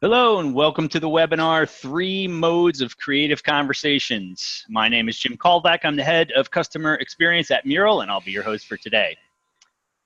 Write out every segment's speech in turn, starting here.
Hello and welcome to the webinar, Three Modes of Creative Conversations. My name is Jim Kalvack. I'm the head of customer experience at Mural, and I'll be your host for today.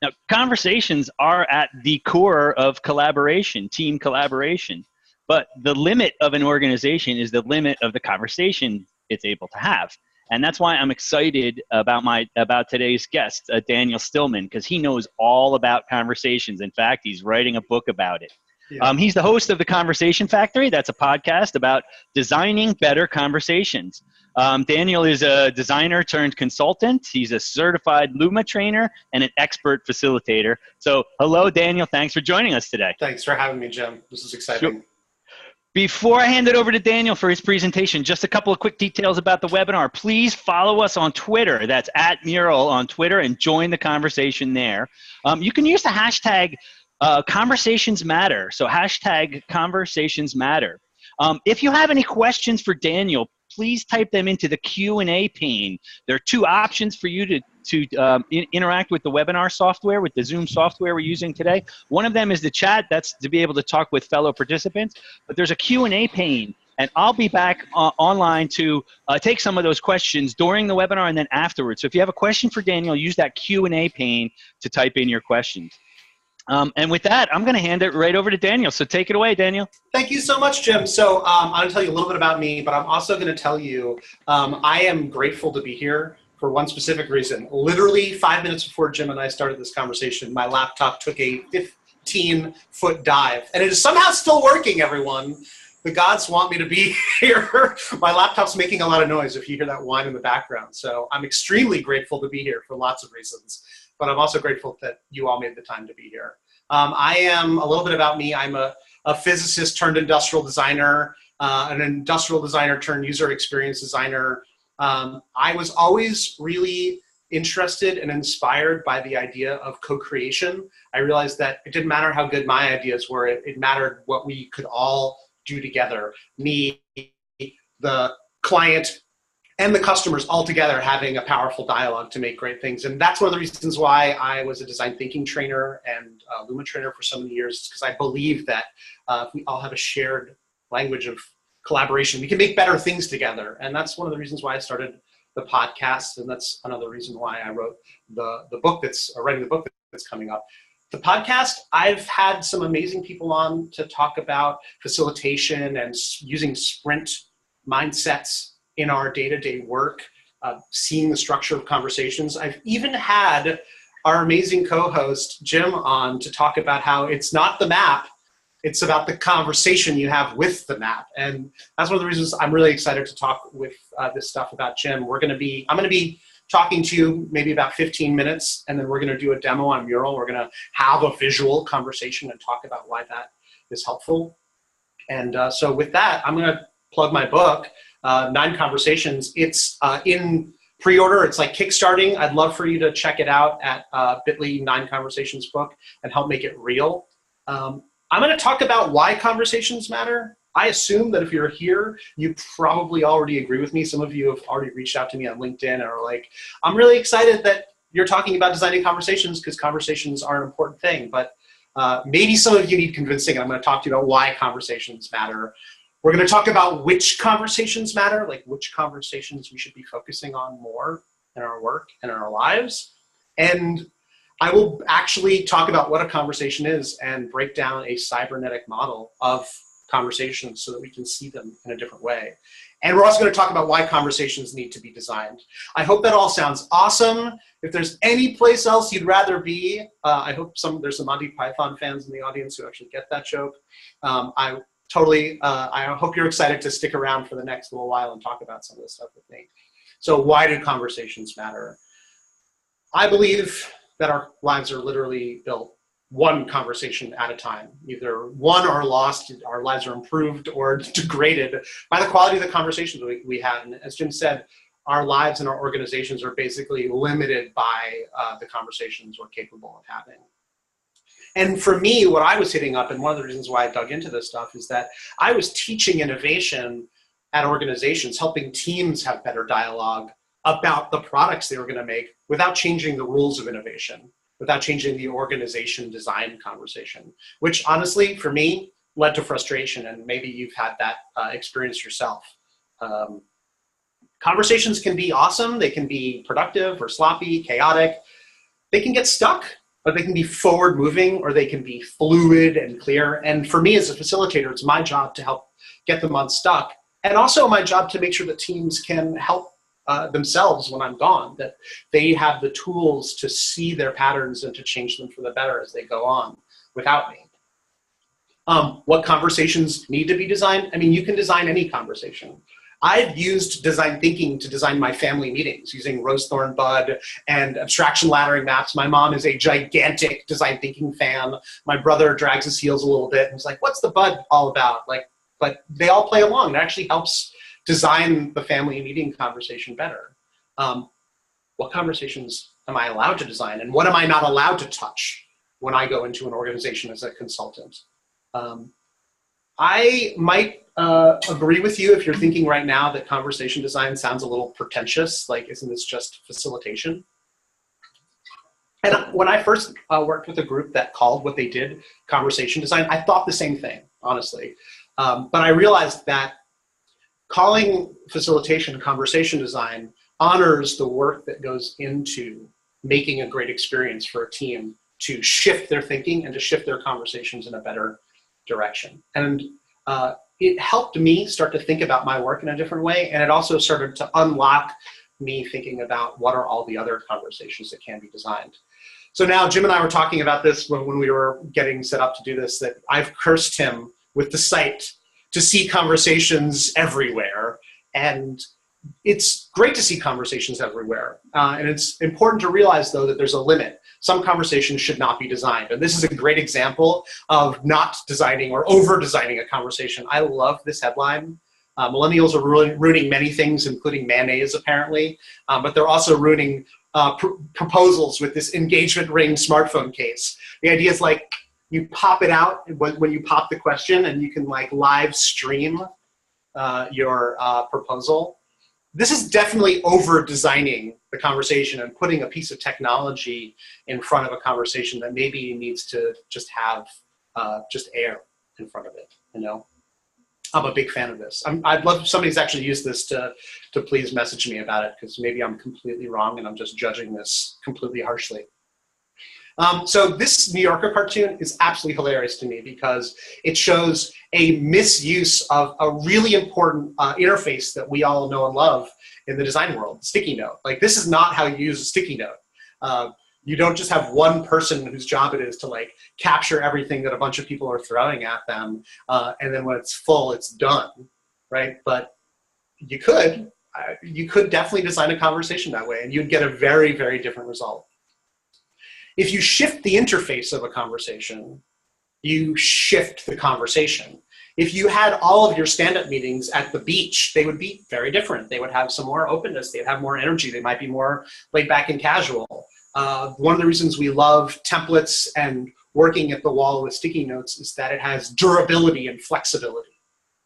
Now, conversations are at the core of collaboration, team collaboration. But the limit of an organization is the limit of the conversation it's able to have. And that's why I'm excited about today's guest, Daniel Stillman, because he knows all about conversations. In fact, he's writing a book about it. Yeah. He's the host of The Conversation Factory. That's a podcast about designing better conversations. Daniel is a designer turned consultant. He's a certified Luma trainer and an expert facilitator. So hello, Daniel. Thanks for joining us today. Thanks for having me, Jim. This is exciting. Sure. Before I hand it over to Daniel for his presentation, just a couple of quick details about the webinar. Please follow us on Twitter. That's @Mural on Twitter, and join the conversation there. You can use the hashtag Conversations Matter. So hashtag Conversations Matter. If you have any questions for Daniel, please type them into the Q&A pane. There are two options for you to interact with the webinar software, with the Zoom software we're using today. One of them is the chat. That's to be able to talk with fellow participants. But there's a Q&A pane, and I'll be back online to take some of those questions during the webinar and then afterwards. So if you have a question for Daniel, use that Q&A pane to type in your questions. And with that, I'm going to hand it right over to Daniel. So take it away, Daniel. Thank you so much, Jim. So I'm going to tell you a little bit about me, but I'm also going to tell you I am grateful to be here for one specific reason. Literally 5 minutes before Jim and I started this conversation, my laptop took a 15-foot dive. And it is somehow still working, everyone. The gods want me to be here. My laptop's making a lot of noise if you hear that whine in the background. So I'm extremely grateful to be here for lots of reasons. But I'm also grateful that you all made the time to be here. I am, a little bit about me, I'm a physicist turned industrial designer, an industrial designer turned user experience designer. I was always really interested and inspired by the idea of co-creation. I realized that it didn't matter how good my ideas were, it mattered what we could all do together. Me, the client, and the customers all together having a powerful dialogue to make great things. And that's one of the reasons why I was a design thinking trainer and Luma trainer for so many years, because I believe that if we all have a shared language of collaboration, we can make better things together. And that's one of the reasons why I started the podcast. And that's another reason why I wrote the book writing the book that's coming up. The podcast, I've had some amazing people on to talk about facilitation and using sprint mindsets in our day-to-day work, seeing the structure of conversations. I've even had our amazing co-host, Jim, on to talk about how it's not the map, it's about the conversation you have with the map. And that's one of the reasons I'm really excited to talk with this stuff about Jim. I'm going to be talking to you maybe about 15 minutes, and then we're going to do a demo on Mural. We're going to have a visual conversation and talk about why that is helpful. And so with that, I'm going to plug my book, 9 Conversations. It's in pre-order. It's like kickstarting. I'd love for you to check it out at bit.ly 9 Conversations book and help make it real. I'm going to talk about why conversations matter. I assume that if you're here, you probably already agree with me. Some of you have already reached out to me on LinkedIn and are like, I'm really excited that you're talking about designing conversations because conversations are an important thing. But maybe some of you need convincing, and I'm going to talk to you about why conversations matter. We're going to talk about which conversations matter, like which conversations we should be focusing on more in our work and in our lives. And I will actually talk about what a conversation is and break down a cybernetic model of conversations so that we can see them in a different way. And we're also going to talk about why conversations need to be designed. I hope that all sounds awesome. If there's any place else you'd rather be, I hope there's some Monty Python fans in the audience who actually get that joke. I hope you're excited to stick around for the next little while and talk about some of this stuff with me. So why do conversations matter? I believe that our lives are literally built one conversation at a time. Either won or lost, our lives are improved or degraded by the quality of the conversations we have. And as Jim said, our lives and our organizations are basically limited by the conversations we're capable of having. And for me, what I was hitting up, and one of the reasons why I dug into this stuff, is that I was teaching innovation at organizations, helping teams have better dialogue about the products they were going to make without changing the rules of innovation, without changing the organization design conversation, which honestly, for me, led to frustration, and maybe you've had that experience yourself. Conversations can be awesome. They can be productive or sloppy, chaotic. They can get stuck, but they can be forward moving, or they can be fluid and clear. And for me as a facilitator, it's my job to help get them unstuck, and also my job to make sure that teams can help themselves when I'm gone, that they have the tools to see their patterns and to change them for the better as they go on without me. What conversations need to be designed? I mean, you can design any conversation. I've used design thinking to design my family meetings using Rose Thorn Bud and abstraction laddering maps. My mom is a gigantic design thinking fan. My brother drags his heels a little bit and is like, what's the bud all about? But they all play along. It actually helps design the family meeting conversation better. What conversations am I allowed to design, and what am I not allowed to touch when I go into an organization as a consultant? I might agree with you if you're thinking right now that conversation design sounds a little pretentious, like isn't this just facilitation? And when I first worked with a group that called what they did conversation design, I thought the same thing, honestly. But I realized that calling facilitation conversation design honors the work that goes into making a great experience for a team to shift their thinking and to shift their conversations in a better direction. And it helped me start to think about my work in a different way, and it also started to unlock me thinking about what are all the other conversations that can be designed. So now Jim and I were talking about this when we were getting set up to do this, that I've cursed him with the site to see conversations everywhere. And it's great to see conversations everywhere. And it's important to realize, though, that there's a limit. Some conversations should not be designed. And this is a great example of not designing or over-designing a conversation. I love this headline. Millennials are ruining many things, including mayonnaise, apparently. But they're also ruining proposals with this engagement ring smartphone case. The idea is like, you pop it out when you pop the question, and you can like live stream your proposal. This is definitely over designing the conversation and putting a piece of technology in front of a conversation that maybe needs to just have just air in front of it, you know? I'm a big fan of this. I'd love if somebody's actually used this to please message me about it, because maybe I'm completely wrong and I'm just judging this completely harshly. So this New Yorker cartoon is absolutely hilarious to me because it shows a misuse of a really important interface that we all know and love in the design world, sticky note. Like, this is not how you use a sticky note. You don't just have one person whose job it is to like capture everything that a bunch of people are throwing at them, and then when it's full, it's done, right? But you could definitely design a conversation that way, and you'd get a very, very different result. If you shift the interface of a conversation, you shift the conversation. If you had all of your stand-up meetings at the beach, they would be very different. They would have some more openness. They'd have more energy. They might be more laid back and casual. One of the reasons we love templates and working at the wall with sticky notes is that it has durability and flexibility,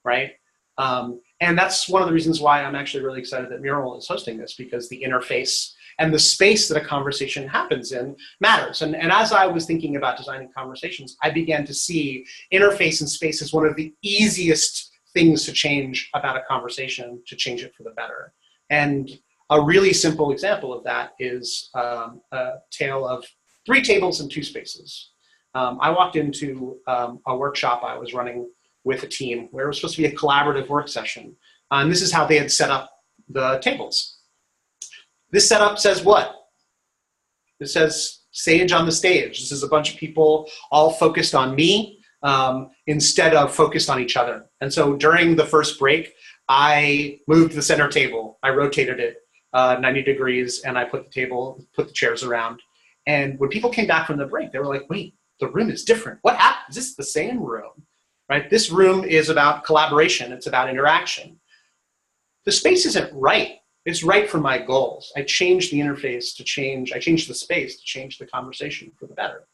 right? And that's one of the reasons why I'm actually really excited that Mural is hosting this, because the interface and the space that a conversation happens in matters. And as I was thinking about designing conversations, I began to see interface and space as one of the easiest things to change about a conversation, to change it for the better. And a really simple example of that is a tale of 3 tables and 2 spaces. I walked into a workshop I was running with a team where it was supposed to be a collaborative work session. And this is how they had set up the tables. This setup says what? It says sage on the stage. This is a bunch of people all focused on me instead of focused on each other. And so during the first break, I moved the center table. I rotated it 90 degrees, and I put the chairs around. And when people came back from the break, they were like, wait, the room is different. What happened? Is this the same room? Right? This room is about collaboration. It's about interaction. The space isn't right. It's right for my goals. I changed the interface I changed the space to change the conversation for the better.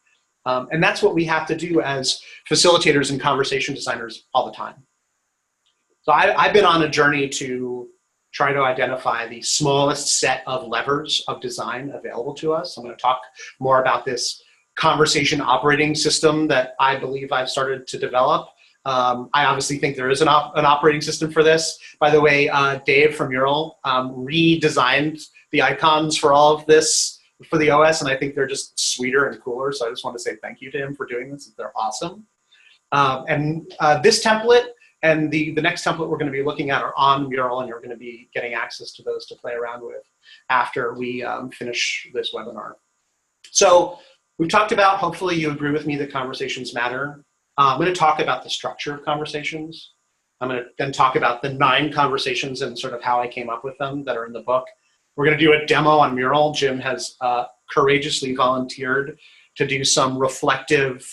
And that's what we have to do as facilitators and conversation designers all the time. So I've been on a journey to try to identify the smallest set of levers of design available to us. I'm going to talk more about this conversation operating system that I believe I've started to develop. I obviously think there is an operating system for this. By the way, Dave from Mural redesigned the icons for all of this for the OS, and I think they're just sweeter and cooler. So I just want to say thank you to him for doing this. They're awesome. This template and the next template we're going to be looking at are on Mural, and you're going to be getting access to those to play around with after we finish this webinar. So we've talked about, hopefully you agree with me that conversations matter. I'm going to talk about the structure of conversations. I'm going to then talk about the 9 conversations and sort of how I came up with them that are in the book. We're going to do a demo on Mural. Jim has courageously volunteered to do some reflective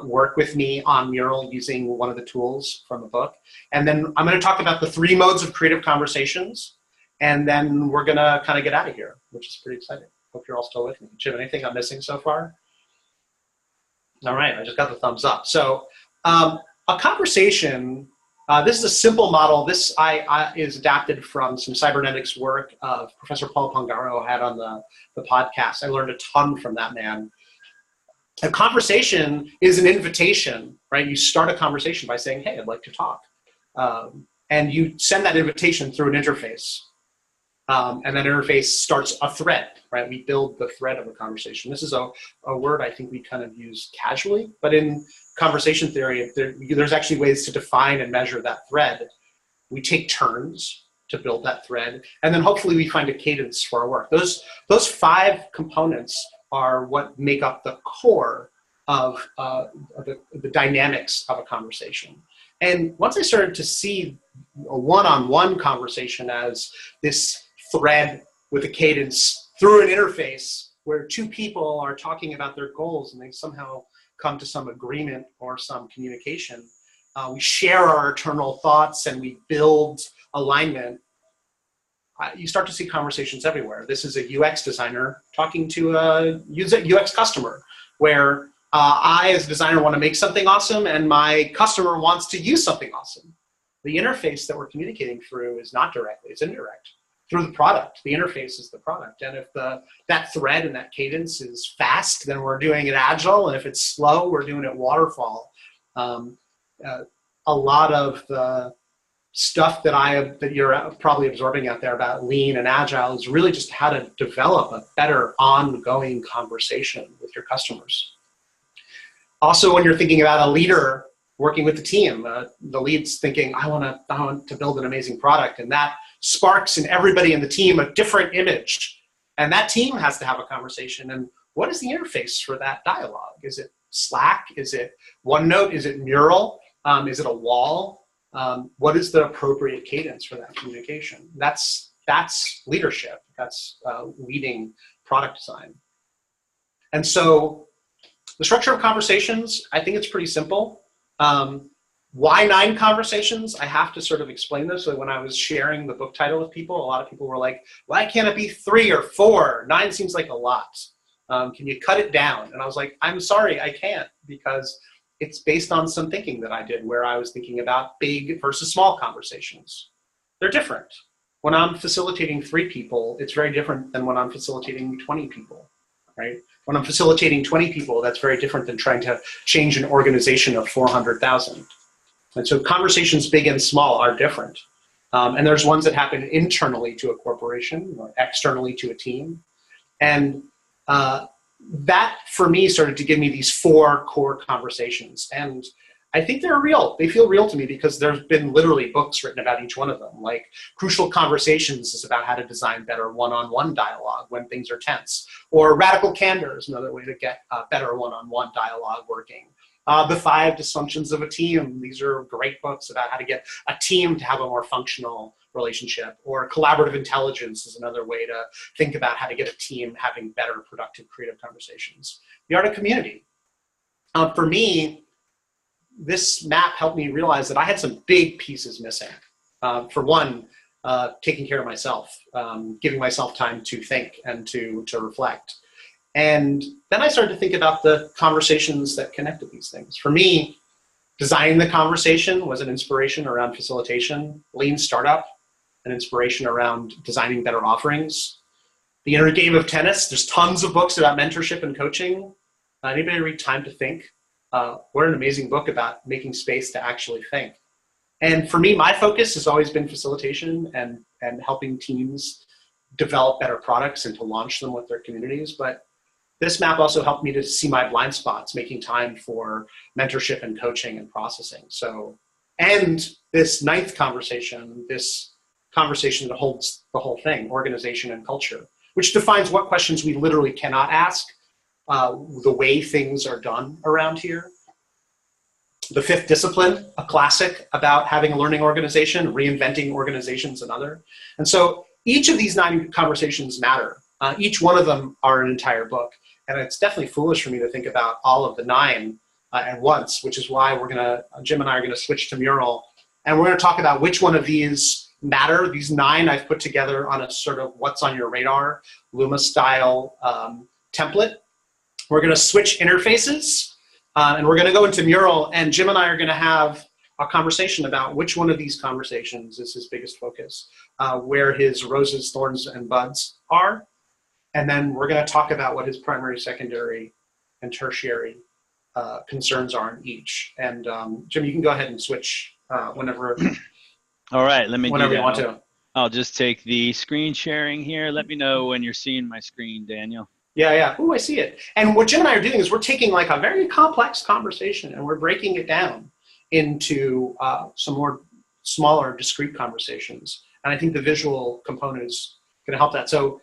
work with me on Mural using one of the tools from the book. And then I'm going to talk about the 3 modes of creative conversations. And then we're going to kind of get out of here, which is pretty exciting. Hope you're all still with me. Jim, anything I'm missing so far? All right, I just got the thumbs up. So a conversation, this is a simple model. This is adapted from some cybernetics work of Professor Paul Pongaro had on the podcast. I learned a ton from that man. A conversation is an invitation, right? You start a conversation by saying, hey, I'd like to talk. And you send that invitation through an interface. And that interface starts a thread, right? We build the thread of a conversation. This is a word I think we kind of use casually, but in conversation theory, there's actually ways to define and measure that thread. We take turns to build that thread, and then hopefully we find a cadence for our work. Those 5 components are what make up the core of the dynamics of a conversation. And once I started to see a one-on-one conversation as this thread with a cadence through an interface where 2 people are talking about their goals and they somehow come to some agreement or some communication. We share our eternal thoughts and we build alignment. You start to see conversations everywhere. This is a UX designer talking to a UX customer where I, as a designer, want to make something awesome and my customer wants to use something awesome. The interface that we're communicating through is not directly, it's indirect. Through the product, the interface is the product. And if that thread and that cadence is fast, then we're doing it agile. And if it's slow, we're doing it waterfall. A lot of the stuff that you're probably absorbing out there about lean and agile is really just how to develop a better ongoing conversation with your customers. Also, when you're thinking about a leader working with the team, the lead's thinking, I want to build an amazing product, and that sparks in everybody in the team a different image. And that team has to have a conversation. And what is the interface for that dialogue? Is it Slack? Is it OneNote? Is it Mural? Is it a wall? What is the appropriate cadence for that communication? That's leadership. That's leading product design. And so the structure of conversations, I think it's pretty simple. Why 9 conversations? I have to sort of explain this. So when I was sharing the book title with people, a lot of people were like, why can't it be 3 or 4? 9 seems like a lot. Can you cut it down? And I was like, I'm sorry, I can't, because it's based on some thinking that I did where I was thinking about big versus small conversations. They're different. When I'm facilitating 3 people, it's very different than when I'm facilitating 20 people, right? When I'm facilitating 20 people, that's very different than trying to change an organization of 400,000. And so conversations big and small are different. And there's ones that happen internally to a corporation or externally to a team. And that, for me, started to give me these 4 core conversations. And I think they're real. They feel real to me because there's been literally books written about each one of them. Like Crucial Conversations is about how to design better one-on-one dialogue when things are tense. Or Radical Candor is another way to get better one-on-one dialogue working. The 5 Dysfunctions of a Team. These are great books about how to get a team to have a more functional relationship. Or Collaborative Intelligence is another way to think about how to get a team having better, productive, creative conversations. The Art of Community. For me, this map helped me realize that I had some big pieces missing. For one, taking care of myself, giving myself time to think and to reflect. And then I started to think about the conversations that connected these things. For me, designing the conversation was an inspiration around facilitation. Lean startup, an inspiration around designing better offerings. The Inner Game of Tennis, there's tons of books about mentorship and coaching. Anybody read Time to Think? what an amazing book about making space to actually think. And for me, my focus has always been facilitation and helping teams develop better products and to launch them with their communities. But this map also helped me to see my blind spots, making time for mentorship and coaching and processing. So, and this ninth conversation, this conversation that holds the whole thing, organization and culture, which defines what questions we literally cannot ask, the way things are done around here. The fifth discipline, a classic about having a learning organization, reinventing organizations, another. And so each of these 9 conversations matter. Each one of them are an entire book. And it's definitely foolish for me to think about all of the 9 at once, which is why Jim and I are going to switch to Mural. And we're going to talk about which one of these matter. These 9 I've put together on a sort of what's on your radar, Luma style template. We're going to switch interfaces. And we're going to go into Mural, and Jim and I are going to have a conversation about which one of these conversations is his biggest focus, where his roses, thorns, and buds are. And then we're going to talk about what his primary, secondary, and tertiary concerns are in each. And Jim, you can go ahead and switch whenever. All right, let me whenever do you that. want to. I'll just take the screen sharing here. Let me know when you're seeing my screen, Daniel. Yeah. Oh, I see it. And what Jim and I are doing is we're taking like a very complex conversation and we're breaking it down into some more smaller, discrete conversations. And I think the visual component is going to help that. So,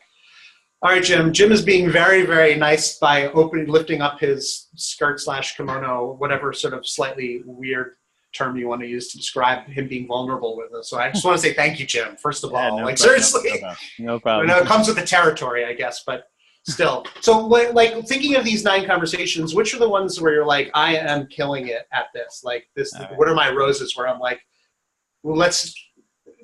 all right, Jim. Jim is being very, very nice by lifting up his skirt/kimono, whatever sort of slightly weird term you want to use to describe him being vulnerable with us. So I just want to say thank you, Jim, first of all. No seriously. No problem. I know it comes with the territory, I guess, but still. So like thinking of these 9 conversations, which are the ones where you're like, I am killing it at this? Like this, right. What are my roses where I'm like, well,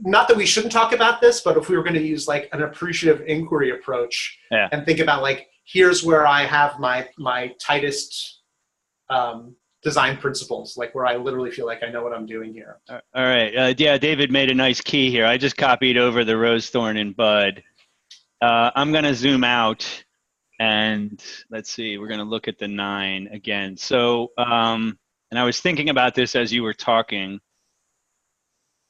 not that we shouldn't talk about this, but if we were going to use like an appreciative inquiry approach and think about like, here's where I have my tightest design principles, like where I literally feel like I know what I'm doing here. All right. Yeah, David made a nice key here. I just copied over the rose, thorn, and bud. I'm going to zoom out. And let's see, we're going to look at the 9 again. So, and I was thinking about this as you were talking.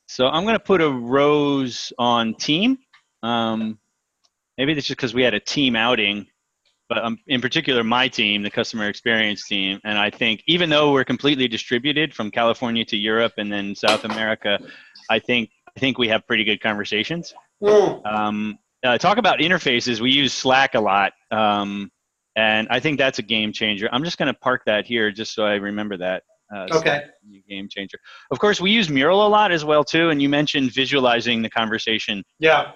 So I'm going to put a rose on team. Maybe that's just because we had a team outing, but in particular, my team, the customer experience team. And I think even though we're completely distributed from California to Europe and then South America, I think we have pretty good conversations. Talk about interfaces. We use Slack a lot, and I think that's a game changer. I'm just going to park that here just so I remember that. Okay. Game changer. Of course, we use Mural a lot as well too, and you mentioned visualizing the conversation. Yeah.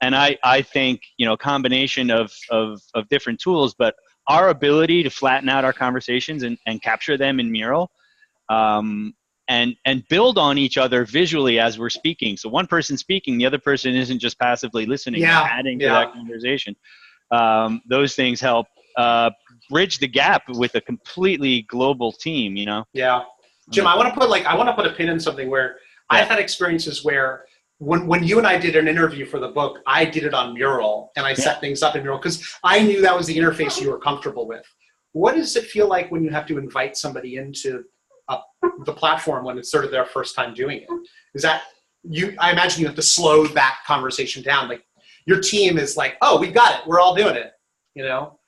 And I think a combination of different tools, but our ability to flatten out our conversations and capture them in Mural. And build on each other visually as we're speaking. So one person speaking, the other person isn't just passively listening, adding to that conversation. Those things help bridge the gap with a completely global team, Yeah. Jim, I want to put a pin in something where I've had experiences where when you and I did an interview for the book, I did it on Mural and I set things up in Mural because I knew that was the interface you were comfortable with. What does it feel like when you have to invite somebody into the platform when it's sort of their first time doing it? Is that I imagine you have to slow that conversation down. Like your team is like, oh, we got it. We're all doing it,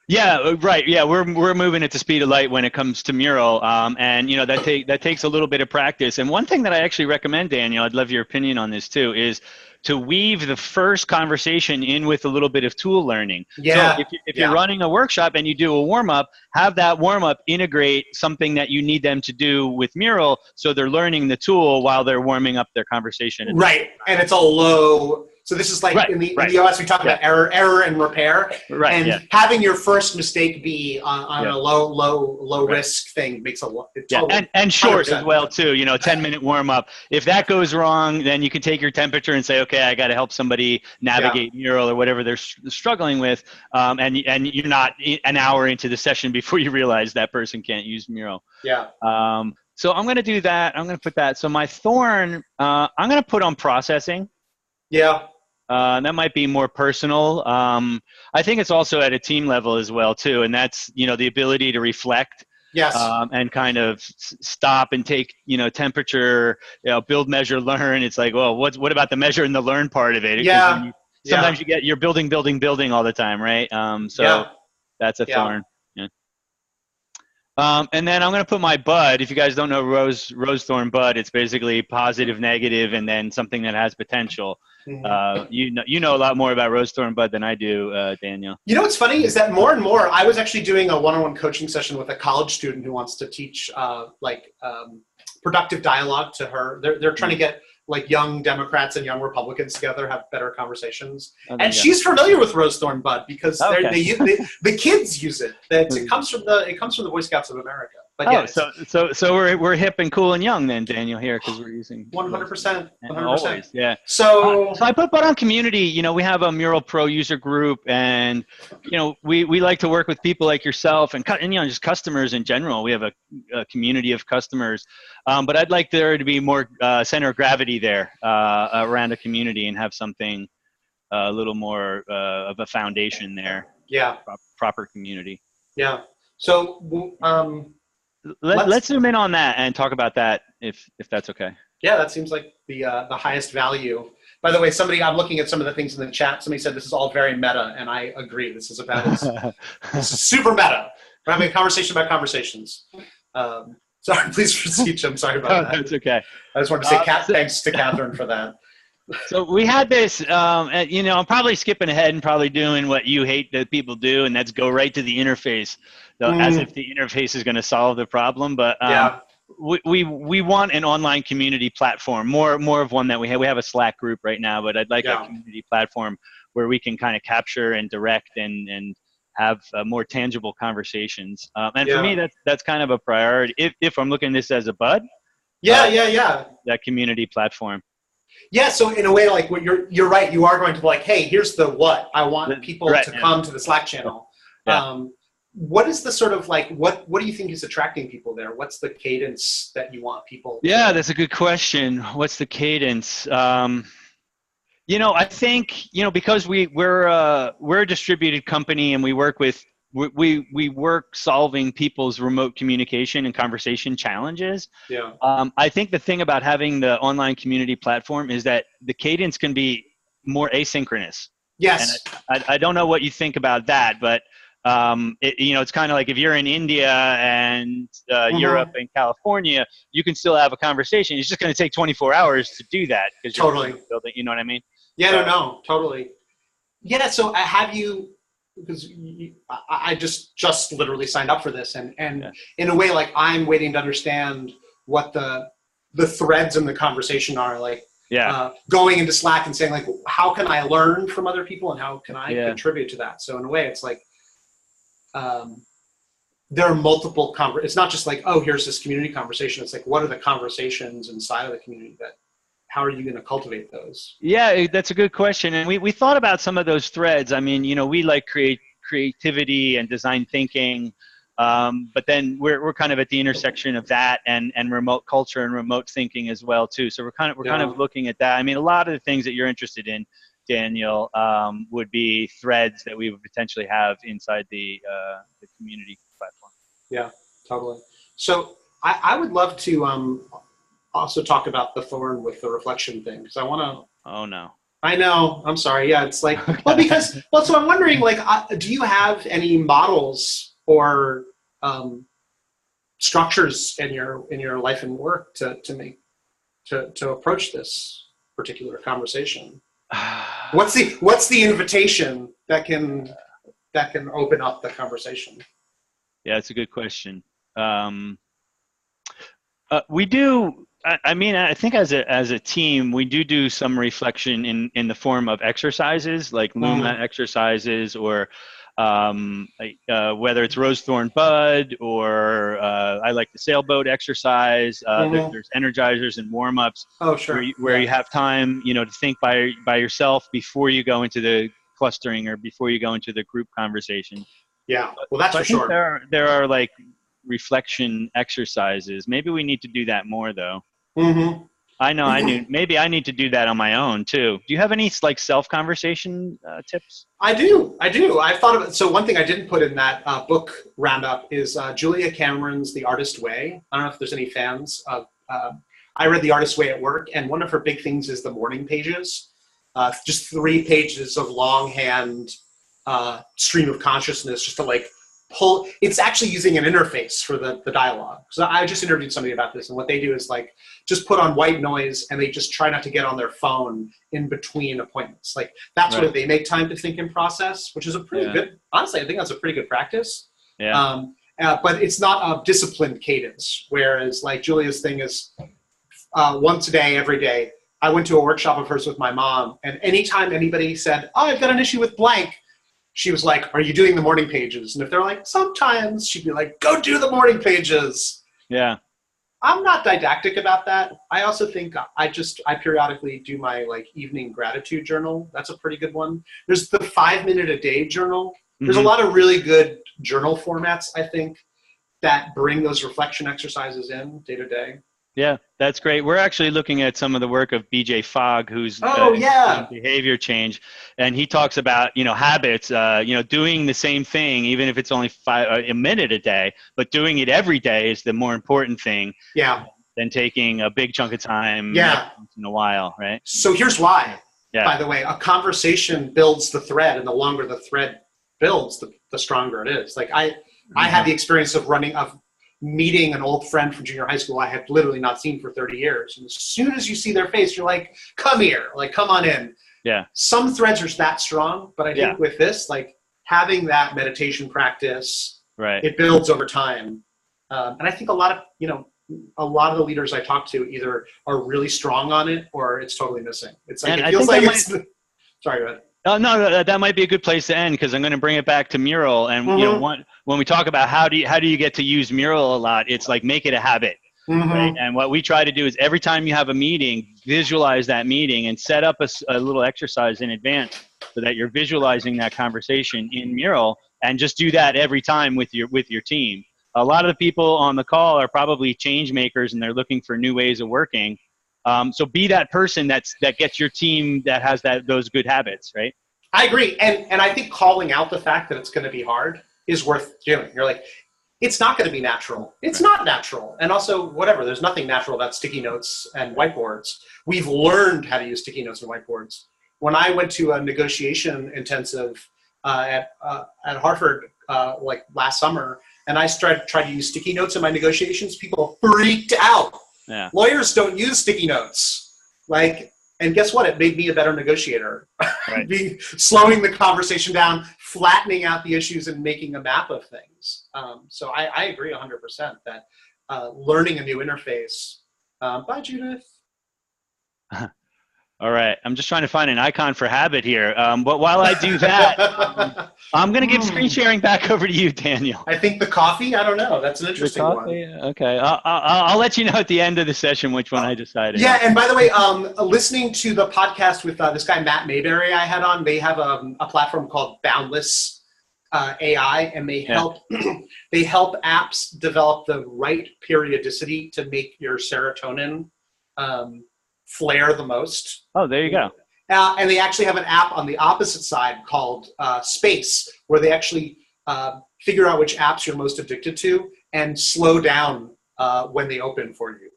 Yeah, right. Yeah, we're moving at the speed of light when it comes to Mural, and that takes a little bit of practice. And one thing that I actually recommend, Daniel, I'd love your opinion on this too, is to weave the first conversation in with a little bit of tool learning. Yeah. So if you're running a workshop and you do a warm-up, have that warm-up integrate something that you need them to do with Mural so they're learning the tool while they're warming up their conversation. Right, and it's a low. So this is like in the OS we talk about error and repair, and having your first mistake be on a low risk thing makes a lot. And short 100%. As well too. 10-minute warm up. If that goes wrong, then you can take your temperature and say, okay, I got to help somebody navigate Mural or whatever they're struggling with, and you're not an hour into the session before you realize that person can't use Mural. Yeah. So I'm going to do that. I'm going to put that. So my thorn, I'm going to put on processing. Yeah. That might be more personal. I think it's also at a team level as well too, and that's the ability to reflect Yes. And kind of stop and take, temperature, build, measure, learn. It's like, well, what about the measure and the learn part of it? Yeah. Sometimes you're building all the time, right? So that's a thorn. Yeah. And then I'm going to put my bud. If you guys don't know rose thorn bud, it's basically positive, negative, and then something that has potential. You know a lot more about rose thorn bud than I do, Daniel. You know what's funny is that more and more, I was actually doing a one-on-one coaching session with a college student who wants to teach productive dialogue to her. They're trying to get like young Democrats and young Republicans together, have better conversations. And she's familiar with rose thorn bud because the kids use it. It comes from the Boy Scouts of America. But so we're hip and cool and young then, Daniel, here, because we're using 100%. Always, yeah. So I put bud on community. We have a Mural Pro user group, and we like to work with people like yourself and just customers in general. We have a community of customers, but I'd like there to be more center of gravity there around a community and have something a little more of a foundation there. Yeah. Proper community. Yeah. So let's zoom in on that and talk about that if that's okay. Yeah, that seems like the highest value. By the way, I'm looking at some of the things in the chat. Somebody said this is all very meta, and I agree. This is super meta. We're having a conversation about conversations. Sorry, please proceed, Jim. Sorry about that. That's okay. I just wanted to say thanks to Catherine for that. So we had this, I'm probably skipping ahead and probably doing what you hate that people do, and that's go right to the interface, as if the interface is going to solve the problem. But we want an online community platform, more of one that we have. We have a Slack group right now, but I'd like a community platform where we can kind of capture and direct and have more tangible conversations. And for me, that's kind of a priority. If I'm looking at this as a bud, that community platform. Yeah, so in a way, like you're right. You are going to be like, hey, here's the what. I want people to come to the Slack channel. Yeah. What is the sort of like what do you think is attracting people there? What's the cadence that you want people? Yeah, that's a good question. What's the cadence? I think because we're a distributed company and we work with. We work solving people's remote communication and conversation challenges. Yeah. I think the thing about having the online community platform is that the cadence can be more asynchronous. Yes. And I don't know what you think about that, but it's kind of like if you're in India and Europe and California, you can still have a conversation. It's just going to take 24 hours to do that because totally building. You know what I mean? Yeah. No. Totally. Yeah. So have you? Because I just literally signed up for this, and in a way, like I'm waiting to understand what the threads in the conversation are. Like, going into Slack and saying like, how can I learn from other people, and how can I contribute to that? So in a way, it's like there are multiple it's not just like, oh, here's this community conversation. It's like, what are the conversations inside of the community how are you going to cultivate those? Yeah, that's a good question. And we thought about some of those threads. I mean, we like creativity and design thinking, but then we're kind of at the intersection of that and remote culture and remote thinking as well too. So we're kind of looking at that. I mean, a lot of the things that you're interested in, Daniel, would be threads that we would potentially have inside the community platform. Yeah, totally. So I would love to also talk about the thorn with the reflection thing, because I want to. Oh no. I know. I'm sorry. Yeah, it's like so I'm wondering, like, do you have any models or structures in your life and work to approach this particular conversation? What's the invitation that can open up the conversation? Yeah, it's a good question. We do. I mean, I think as a team, we do some reflection in the form of exercises, like Luma exercises, or whether it's Rose Thorn Bud, or I like the sailboat exercise. There's energizers and warm-ups. Oh, sure. Where you have time, to think by yourself before you go into the clustering or before you go into the group conversation. Yeah, well, that's for sure. There are like reflection exercises. Maybe we need to do that more, though. Mm-hmm. I know. I knew. Maybe I need to do that on my own too. Do you have any like self-conversation tips? I do. I thought of it. So one thing I didn't put in that book roundup is Julia Cameron's The Artist Way. I don't know if there's any fans of. I read The Artist Way at work, and one of her big things is the morning pages. Just 3 pages of longhand stream of consciousness, just to like pull. It's actually using an interface for the dialogue. So I just interviewed somebody about this, and what they do is like just put on white noise, and they just try not to get on their phone in between appointments. Like that's where they make time to think and process, which is a pretty good. Honestly, I think that's a pretty good practice. Yeah. But it's not a disciplined cadence. Whereas like Julia's thing is once a day, every day. I went to a workshop of hers with my mom, and anytime anybody said, "Oh, I've got an issue with blank," she was like, "Are you doing the morning pages?" And if they're like, "Sometimes," she'd be like, "Go do the morning pages." Yeah. I'm not didactic about that. I also think I periodically do my like evening gratitude journal. That's a pretty good one. There's the 5-minute a day journal. There's a lot of really good journal formats, I think, that bring those reflection exercises in day to day. Yeah, that's great. We're actually looking at some of the work of BJ Fogg, who's behavior change, and he talks about habits, doing the same thing, even if it's only a minute a day, but doing it every day is the more important thing. Yeah. Than taking a big chunk of time. Yeah. Once in a while, right? So here's why. Yeah. By the way, a conversation builds the thread, and the longer the thread builds, the stronger it is. Like I had the experience of meeting an old friend from junior high school I had literally not seen for 30 years. And as soon as you see their face, you're like, come here, like, come on in. Yeah. Some threads are that strong, but I think with this, like having that meditation practice, it builds over time. And I think a lot of the leaders I talk to either are really strong on it or it's totally missing. It's like, it feels like it's, sorry, go ahead. No, that might be a good place to end because I'm going to bring it back to Mural. And when we talk about how do you get to use Mural a lot, it's like make it a habit. Right? And what we try to do is every time you have a meeting, visualize that meeting and set up a little exercise in advance so that you're visualizing that conversation in Mural, and just do that every time with your team. A lot of the people on the call are probably change makers and they're looking for new ways of working. So be that person that gets your team that has those good habits, right? I agree. And I think calling out the fact that it's going to be hard is worth doing. You're like, it's not going to be natural. It's not natural. And also, whatever, there's nothing natural about sticky notes and whiteboards. We've learned how to use sticky notes and whiteboards. When I went to a negotiation intensive at Harvard like last summer, and I tried to use sticky notes in my negotiations, people freaked out. Yeah. Lawyers don't use sticky notes. And guess what? It made me a better negotiator. Right. Slowing the conversation down, flattening out the issues, and making a map of things. So I agree 100% that learning a new interface. Bye, Judith. All right. I'm just trying to find an icon for habit here. But while I do that, I'm going to give screen sharing back over to you, Daniel. I think the coffee, I don't know. That's an interesting one. Okay. I'll let you know at the end of the session which one I decided. Yeah. And by the way, listening to the podcast with this guy, Matt Mayberry, I had on, they have a platform called Boundless AI, and they help they help apps develop the right periodicity to make your serotonin flare the most. Oh, there you go. And they actually have an app on the opposite side called Space, where they actually figure out which apps you're most addicted to and slow down when they open for you.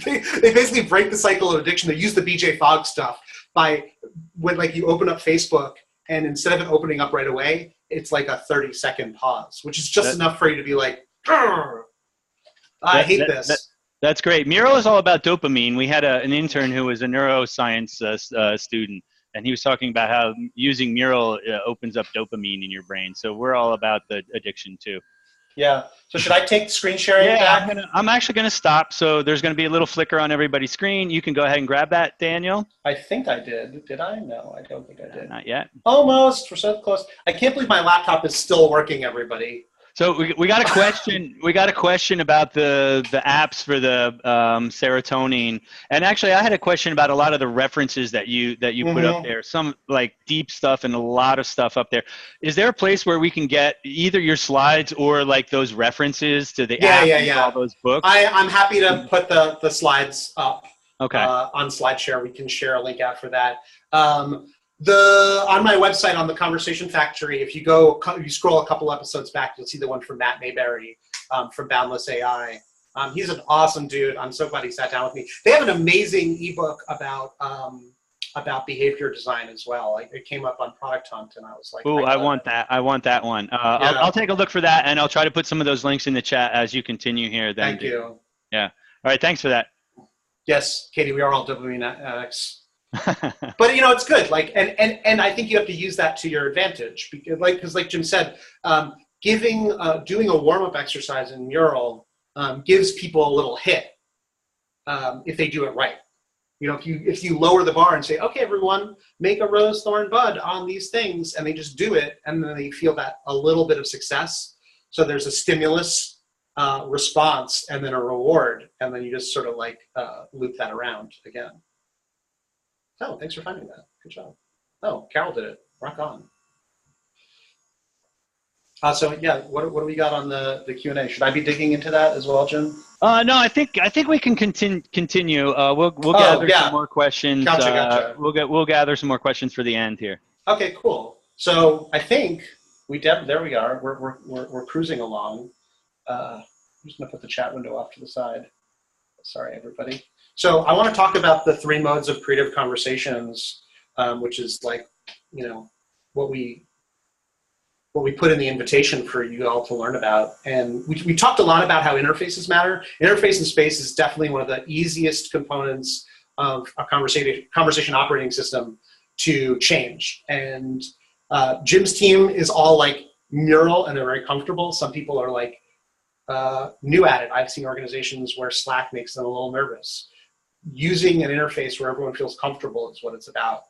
They basically break the cycle of addiction. They use the BJ Fogg stuff by when you open up Facebook, and instead of it opening up right away, it's like a 30-second pause, which is just enough for you to be like, I hate this. That's great. Mural is all about dopamine. We had an intern who was a neuroscience student, and he was talking about how using Mural opens up dopamine in your brain. So we're all about the addiction too. Yeah. So should I take screen sharing back? I'm actually going to stop. So there's going to be a little flicker on everybody's screen. You can go ahead and grab that, Daniel. I think I did. Did I? No, I don't think I did. Not yet. Almost. We're so close. I can't believe my laptop is still working, everybody. So we got a question. We got a question about the apps for the serotonin, and actually, I had a question about a lot of the references that you put up there. Some like deep stuff and a lot of stuff up there. Is there a place where we can get either your slides or like those references to the app and all those books? I'm happy to put the slides up. Okay. On SlideShare, we can share a link out for that. On my website, on the Conversation Factory, if you scroll a couple episodes back, you'll see the one from Matt Mayberry from Boundless AI. He's an awesome dude. I'm so glad he sat down with me. They have an amazing ebook about behavior design as well. It came up on Product Hunt, and I was like, "Ooh, I want that. I want that one." I'll take a look for that, and I'll try to put some of those links in the chat as you continue here. Then, thank you. Yeah. All right. Thanks for that. Yes, Katie, we are all dopamine addicts. But it's good. And I think you have to use that to your advantage because like Jim said, doing a warm-up exercise in Mural gives people a little hit if they do it right. If you lower the bar and say, okay, everyone, make a rose, thorn, bud on these things, and they just do it, and then they feel that a little bit of success. So there's a stimulus response and then a reward, and then you just sort of loop that around again. Oh, thanks for finding that. Good job. Oh, Carol did it. Rock on. So yeah, what do we got on the Q&A? Should I be digging into that as well, Jim? No, I think we can continue. We'll gather some more questions. Gotcha. We'll gather some more questions for the end here. Okay, cool. So I think there we are. We're cruising along. I'm just gonna put the chat window off to the side. Sorry, everybody. So I want to talk about the 3 modes of creative conversations, which is what we put in the invitation for you all to learn about. And we talked a lot about how interfaces matter. Interface and space is definitely one of the easiest components of a conversation operating system to change. And Jim's team is all like Mural, and they're very comfortable. Some people are like new at it. I've seen organizations where Slack makes them a little nervous. Using an interface where everyone feels comfortable is what it's about.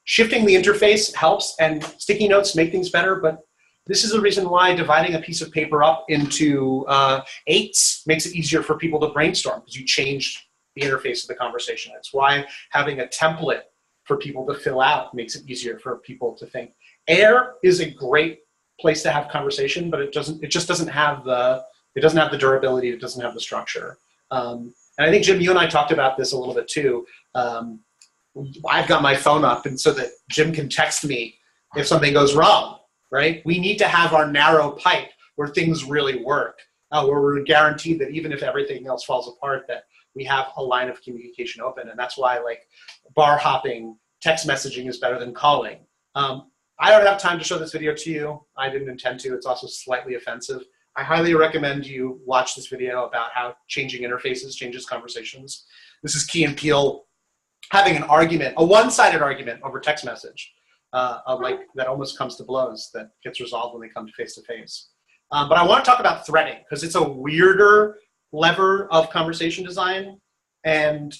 Shifting the interface helps, and sticky notes make things better, but this is the reason why dividing a piece of paper up into 8s makes it easier for people to brainstorm, because you change the interface of the conversation. It's why having a template for people to fill out makes it easier for people to think. Air is a great place to have conversation, but it just doesn't have the durability, it doesn't have the structure. And I think, Jim, you and I talked about this a little bit too. I've got my phone up and so that Jim can text me if something goes wrong, right? We need to have our narrow pipe where things really work, where we're guaranteed that even if everything else falls apart, that we have a line of communication open. And that's why bar hopping, text messaging is better than calling. I don't have time to show this video to you. I didn't intend to. It's also slightly offensive. I highly recommend you watch this video about how changing interfaces changes conversations. This is Key and Peele having an argument, a one-sided argument over text message, that almost comes to blows, that gets resolved when they come face-to-face. But I want to talk about threading, because it's a weirder lever of conversation design. And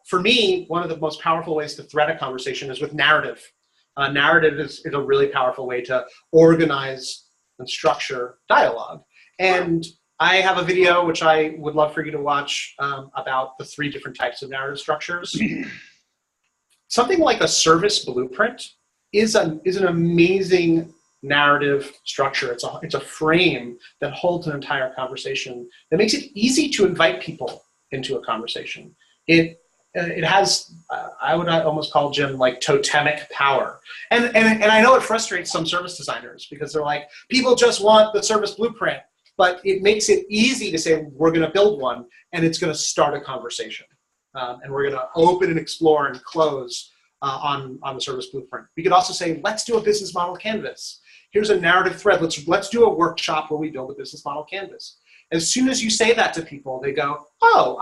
for me, one of the most powerful ways to thread a conversation is with narrative. Narrative is a really powerful way to organize and structure dialogue. And I have a video, which I would love for you to watch, about the 3 different types of narrative structures. Something like a service blueprint is an amazing narrative structure. It's a frame that holds an entire conversation that makes it easy to invite people into a conversation. It has, I would almost call, Jim, totemic power. And I know it frustrates some service designers, because they're like, people just want the service blueprint, but it makes it easy to say, we're going to build one, and it's going to start a conversation. And we're going to open and explore and close on the service blueprint. We could also say, let's do a business model canvas. Here's a narrative thread. Let's do a workshop where we build a business model canvas. As soon as you say that to people, they go, oh,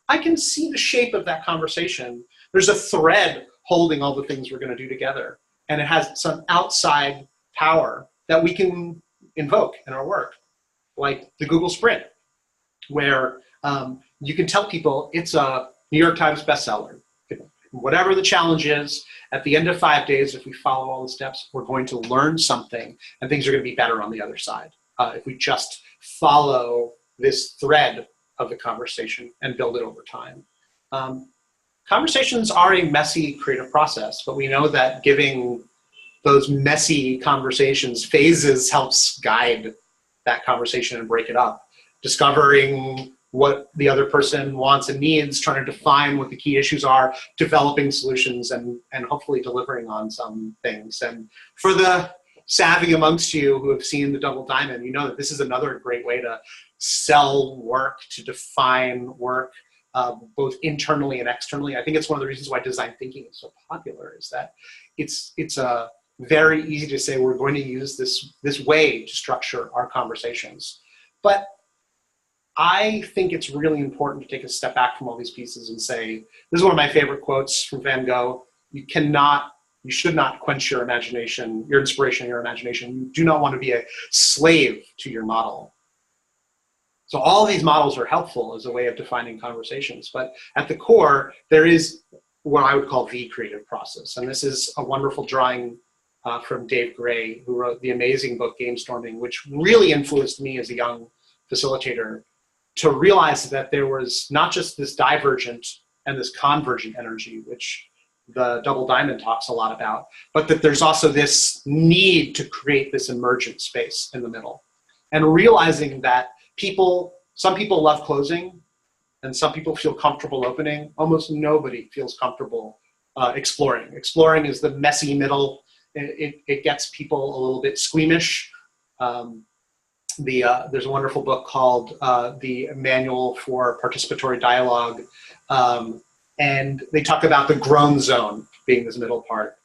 I can see the shape of that conversation. There's a thread holding all the things we're going to do together. And it has some outside power that we can invoke in our work, like the Google Sprint, where you can tell people it's a New York Times bestseller. Whatever the challenge is, at the end of 5 days, if we follow all the steps, we're going to learn something, and things are going to be better on the other side. if we just follow this thread of the conversation and build it over time. Conversations are a messy creative process, but we know that giving those messy conversations phases helps guide that conversation and break it up. Discovering what the other person wants and needs, trying to define what the key issues are, developing solutions, and hopefully delivering on some things. And for the savvy amongst you who have seen the Double Diamond, you know that this is another great way to sell work, to define work, both internally and externally. I think it's one of the reasons why design thinking is so popular, is that it's very easy to say we're going to use this way to structure our conversations. But I think it's really important to take a step back from all these pieces and say, this is one of my favorite quotes from Van Gogh: you should not quench your imagination, your inspiration, and your imagination. You do not want to be a slave to your model. So all these models are helpful as a way of defining conversations, but at the core, there is what I would call the creative process. And this is a wonderful drawing from Dave Gray, who wrote the amazing book Game Storming, which really influenced me as a young facilitator to realize that there was not just this divergent and this convergent energy, which the Double Diamond talks a lot about, but that there's also this need to create this emergent space in the middle. And realizing that some people love closing and some people feel comfortable opening. Almost nobody feels comfortable exploring. Exploring is the messy middle. It gets people a little bit squeamish. There's a wonderful book called The Manual for Participatory Dialogue, and they talk about the groan zone being this middle part.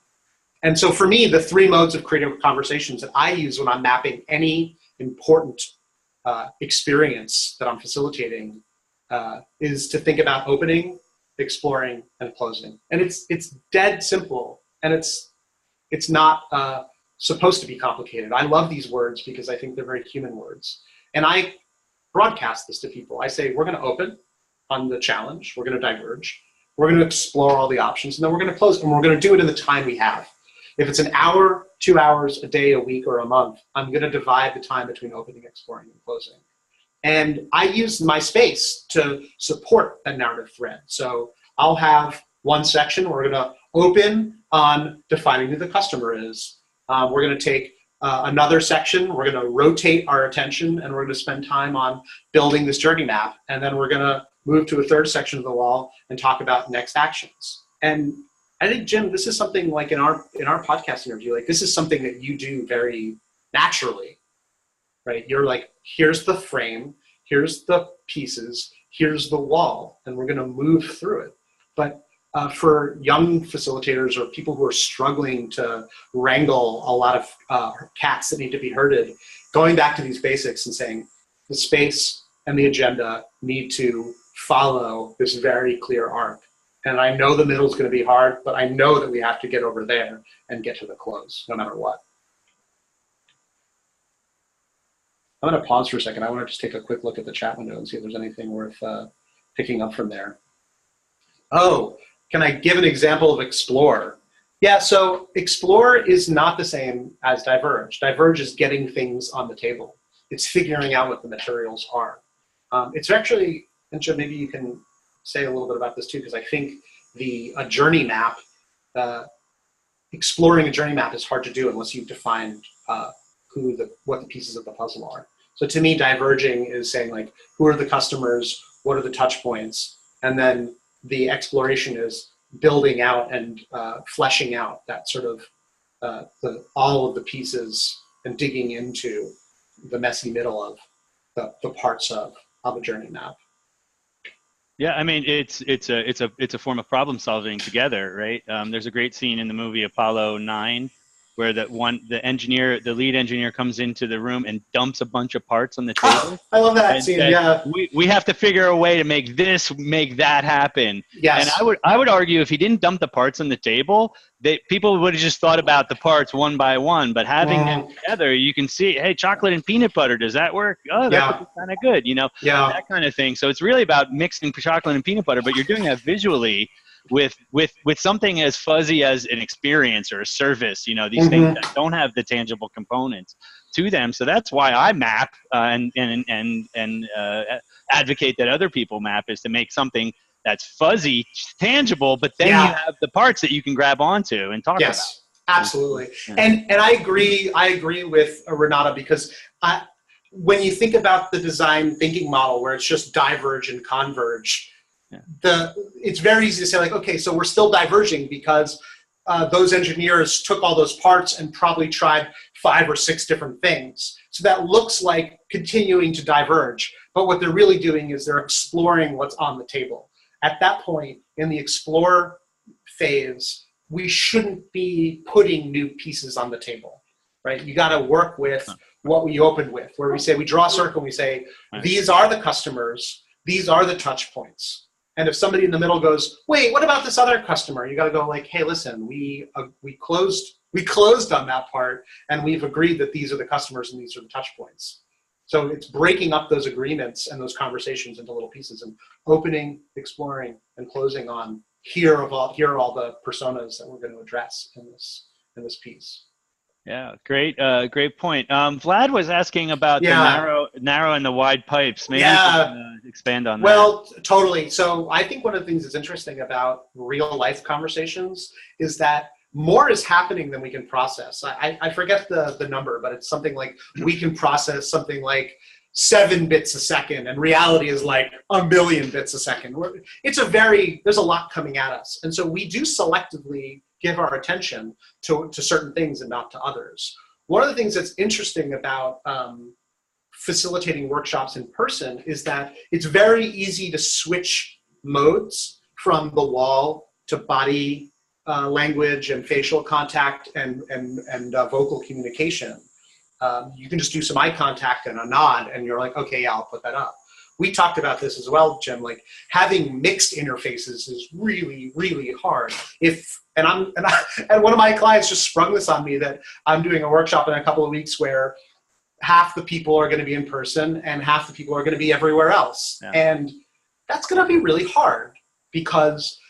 And so for me, the three modes of creative conversations that I use when I'm mapping any important experience that I'm facilitating is to think about opening, exploring, and closing. And it's dead simple, and it's not supposed to be complicated. I love these words because I think they're very human words. And I broadcast this to people. I say, we're going to open on the challenge. We're going to diverge. We're going to explore all the options. And then we're going to close. And we're going to do it in the time we have. If it's an hour, 2 hours, a day, a week, or a month, I'm going to divide the time between opening, exploring, and closing. And I use my space to support a narrative thread. So I'll have one section. We're going to open on defining who the customer is. We're going to take another section. We're going to rotate our attention, and we're going to spend time on building this journey map. And then we're going to move to a third section of the wall and talk about next actions. And I think, Jim, this is something like in our podcast interview, like this is something that you do very naturally, right? You're like, here's the frame, here's the pieces, here's the wall, and we're going to move through it. But for young facilitators or people who are struggling to wrangle a lot of cats that need to be herded, going back to these basics and saying the space and the agenda need to follow this very clear arc. And I know the middle is going to be hard, but I know that we have to get over there and get to the close, no matter what. I'm going to pause for a second. I want to just take a quick look at the chat window and see if there's anything worth picking up from there. Oh, can I give an example of explore? Yeah, so explore is not the same as diverge. Diverge is getting things on the table. It's figuring out what the materials are. It's actually, and Jim, maybe you can say a little bit about this too, because I think a journey map, exploring a journey map is hard to do unless you've defined what the pieces of the puzzle are. So to me, diverging is saying like, who are the customers? What are the touch points? And then the exploration is building out and fleshing out that sort of all of the pieces and digging into the messy middle of the parts of a journey map. Yeah, I mean it's a form of problem solving together, right? There's a great scene in the movie Apollo 9 where the lead engineer comes into the room and dumps a bunch of parts on the table. I love that scene. Yeah, we have to figure a way to make that happen. Yes. And I would argue if he didn't dump the parts on the table, people would have just thought about the parts one by one. But having them together, you can see, hey, chocolate and peanut butter, does that work? Oh, that would be kind of good, that kind of thing. So it's really about mixing chocolate and peanut butter, but you're doing that visually with something as fuzzy as an experience or a service, these things that don't have the tangible components. to them. So that's why I map and advocate that other people map, is to make something that's fuzzy, tangible, but then you have the parts that you can grab onto and talk about. Yes, absolutely. And I agree with Renata, because when you think about the design thinking model where it's just diverge and converge, it's very easy to say, like, okay, so we're still diverging because those engineers took all those parts and probably tried 5 or 6 different things. So that looks like continuing to diverge. But what they're really doing is they're exploring what's on the table. At that point, in the explore phase, we shouldn't be putting new pieces on the table, right? You got to work with what we opened with, where we say, we draw a circle and we say, these are the customers, these are the touch points. And if somebody in the middle goes, wait, what about this other customer? You got to go like, hey, listen, we closed on that part, and we've agreed that these are the customers and these are the touch points. So it's breaking up those agreements and those conversations into little pieces and opening, exploring, and closing on here are all the personas that we're going to address in this piece. Yeah, great point. Vlad was asking about the narrow and the wide pipes. Maybe you can expand on that. Well, totally. So I think one of the things that's interesting about real life conversations is that more is happening than we can process. I forget the number, but it's something like we can process something like 7 bits a second, and reality is like 1 million bits a second. There's a lot coming at us. And so we do selectively give our attention to certain things and not to others. One of the things that's interesting about facilitating workshops in person is that it's very easy to switch modes from the wall to body language and facial contact and vocal communication. You can just do some eye contact and a nod, and you're like, okay, yeah, I'll put that up. We talked about this as well, Jim. Like, having mixed interfaces is really, really hard. And one of my clients just sprung this on me, that I'm doing a workshop in a couple of weeks where half the people are going to be in person and half the people are going to be everywhere else. Yeah. And that's going to be really hard, because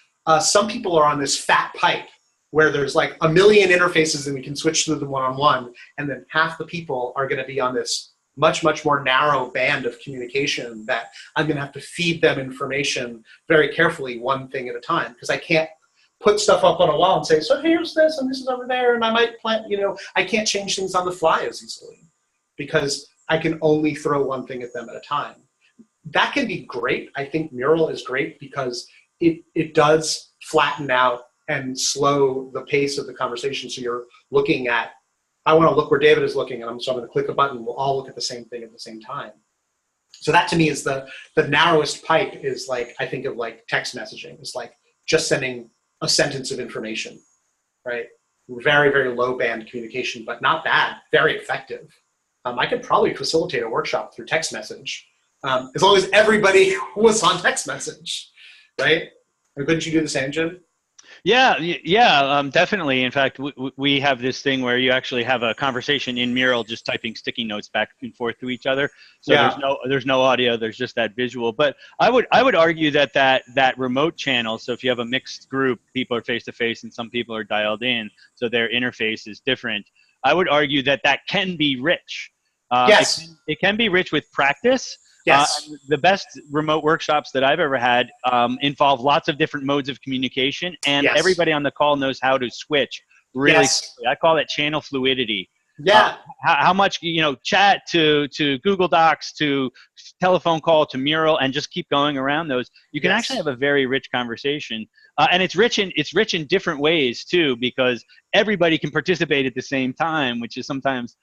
some people are on this fat pipe where there's like 1 million interfaces and we can switch through them one-on-one, and then half the people are going to be on this much, much more narrow band of communication that I'm going to have to feed them information very carefully, one thing at a time, because I can't put stuff up on a wall and say, so here's this and this is over there, and I might plant, I can't change things on the fly as easily because I can only throw one thing at them at a time. That can be great. I think Mural is great because it does flatten out and slow the pace of the conversation. So you're looking at, I want to look where David is looking, and so I'm going to click a button. We'll all look at the same thing at the same time. So that to me is the narrowest pipe. Is like, I think of like text messaging. It's like just sending a sentence of information, right? Very, very low band communication, but not bad, very effective. I could probably facilitate a workshop through text message, as long as everybody was on text message, right? Or couldn't you do the same, Jim? Yeah, definitely. In fact, we have this thing where you actually have a conversation in Mural, just typing sticky notes back and forth to each other. So there's no audio, there's just that visual. But I would argue that remote channel, so if you have a mixed group, people are face to face and some people are dialed in, so their interface is different. I would argue that can be rich. Yes. It can be rich with practice. Yes. The best remote workshops that I've ever had involve lots of different modes of communication, and everybody on the call knows how to switch really quickly. I call it channel fluidity. Yeah. How much, chat to Google Docs to telephone call to Mural, and just keep going around those. You can actually have a very rich conversation. And it's rich in different ways too, because everybody can participate at the same time, which is sometimes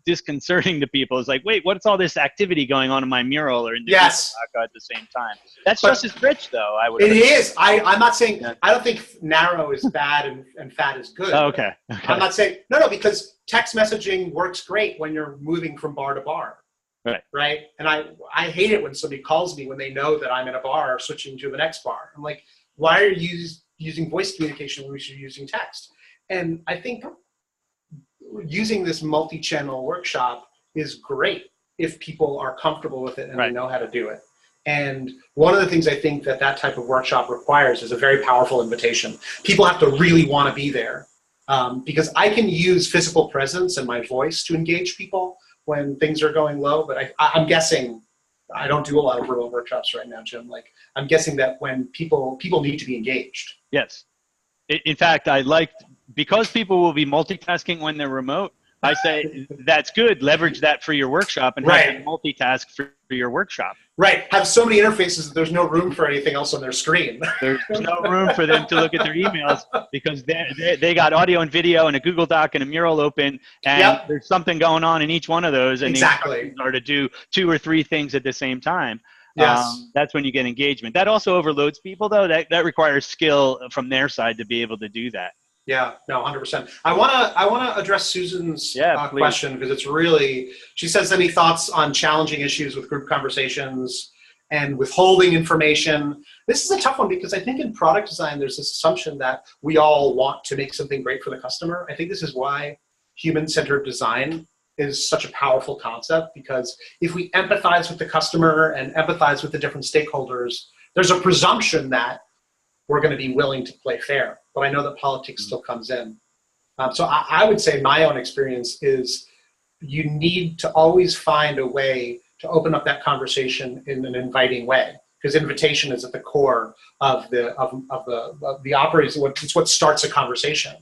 disconcerting to people. It's like, wait, what's all this activity going on in my Mural or in the Google Doc at the same time? That's just as rich, though. It is. I'm not saying. I don't think narrow is bad and fat is good. Oh, okay. I'm not saying no, because text messaging works great when you're moving from bar to bar. Right. And I hate it when somebody calls me when they know that I'm in a bar switching to the next bar. I'm like, why are you using voice communication when we should be using text? And I think using this multi-channel workshop is great if people are comfortable with it and they know how to do it. And one of the things I think that type of workshop requires is a very powerful invitation. People have to really want to be there. because I can use physical presence and my voice to engage people when things are going low. But I'm guessing, I don't do a lot of remote workshops right now, Jim. Like, I'm guessing that when people need to be engaged. Yes. In fact, because people will be multitasking when they're remote, I say that's good. Leverage that for your workshop and have them multitask for your workshop. Right. Have so many interfaces that there's no room for anything else on their screen. There's no room for them to look at their emails because they got audio and video and a Google Doc and a Mural open, and there's something going on in each one of those, and exactly. the instructions are to do 2 or 3 things at the same time. Yes. That's when you get engagement. That also overloads people, though. That requires skill from their side to be able to do that. Yeah, no, 100%. I wanna address Susan's question, because it's really, she says, any thoughts on challenging issues with group conversations and withholding information? This is a tough one, because I think in product design, there's this assumption that we all want to make something great for the customer. I think this is why human-centered design is such a powerful concept, because if we empathize with the customer and empathize with the different stakeholders, there's a presumption that we're going to be willing to play fair. But I know that politics still comes in. So I would say my own experience is you need to always find a way to open up that conversation in an inviting way, because invitation is at the core of the operating. It's what starts a conversation.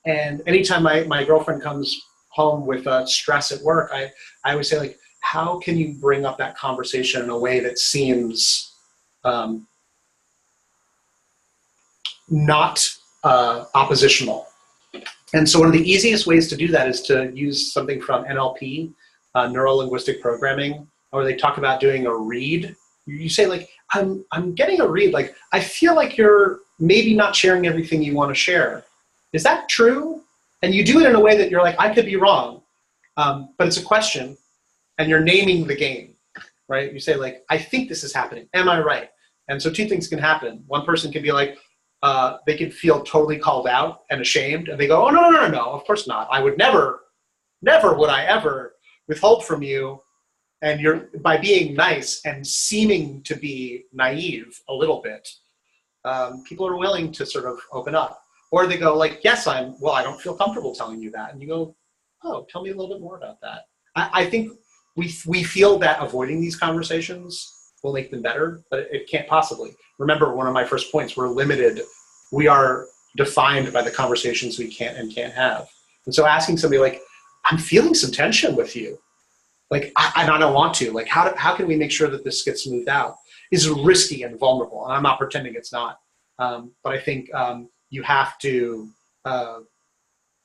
And anytime my girlfriend comes home with stress at work, I always say, like, how can you bring up that conversation in a way that seems not oppositional? And so one of the easiest ways to do that is to use something from NLP, neuro-linguistic programming, where they talk about doing a read. You say, like, I'm getting a read. Like, I feel like you're maybe not sharing everything you want to share. Is that true? And you do it in a way that you're like, I could be wrong, but it's a question, and you're naming the game, right? You say, like, I think this is happening. Am I right? And so 2 things can happen. One person can be like, they could feel totally called out and ashamed, and they go, oh, no, of course not. I would never would I ever withhold from you. And you're, by being nice and seeming to be naive a little bit, people are willing to sort of open up. Or they go, like, yes, I don't feel comfortable telling you that. And you go, oh, tell me a little bit more about that. I think we feel that avoiding these conversations will make them better, but it can't possibly. Remember, one of my first points, we're limited. We are defined by the conversations we can and can't have. And so asking somebody, like, I'm feeling some tension with you, like, I don't want to, like, how can we make sure that this gets smoothed out, is risky and vulnerable. And I'm not pretending it's not. But I think you have to